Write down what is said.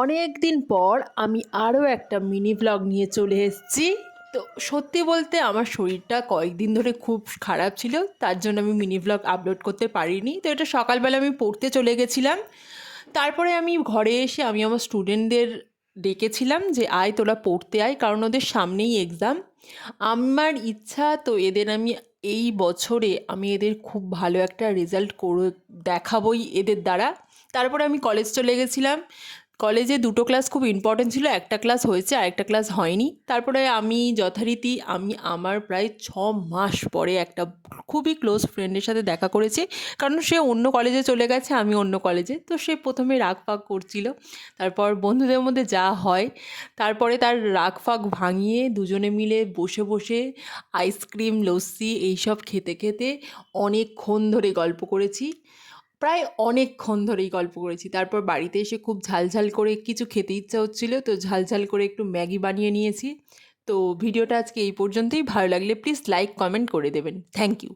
অনেক দিন পর আমি আরও একটা মিনি ব্লগ নিয়ে চলে এসেছি। তো সত্যি বলতে আমার শরীরটা কয়েকদিন ধরে খুব খারাপ ছিল, তার জন্য আমি মিনি ব্লগ আপলোড করতে পারিনি। তো এটা সকালবেলা আমি পড়তে চলে গেছিলাম। তারপরে আমি ঘরে এসে আমি আমার স্টুডেন্টদের ডেকেছিলাম যে আয় তোরা পড়তে আয়, কারণ ওদের সামনেই এক্সাম। আমার ইচ্ছা তো এদের আমি এই বছরে আমি এদের খুব ভালো একটা রেজাল্ট করে দেখাবই এদের দ্বারা। তারপরে আমি কলেজ চলে গেছিলাম। কলেজে দুটো ক্লাস খুব ইম্পর্টেন্ট ছিল, একটা ক্লাস হয়েছে আর একটা ক্লাস হয়নি। তারপরে আমি যথারীতি আমি আমার প্রায় 6 মাস পরে একটা খুবই ক্লোজ ফ্রেন্ডের সাথে দেখা করেছি, কারণ সে অন্য কলেজে চলে গেছে, আমি অন্য কলেজে। তো সে প্রথমে রাগ ফাগ করছিল, তারপর বন্ধুদের মধ্যে যা হয়, তারপরে তার রাগ ফাগ ভাঙিয়ে দুজনে মিলে বসে বসে আইসক্রিম লস্যি এইসব খেতে খেতে অনেকক্ষণ ধরে গল্প করেছি। প্রায় অনেকক্ষণ ধরেই গল্প করেছি। তারপর বাড়িতে এসে খুব ঝালঝাল করে কিছু খেতে ইচ্ছা হচ্ছিলো, তো ঝালঝাল করে একটু ম্যাগি বানিয়ে নিয়েছি। তো ভিডিওটা আজকে এই পর্যন্তই। ভালো লাগলে প্লিজ লাইক কমেন্ট করে দেবেন। Thank you.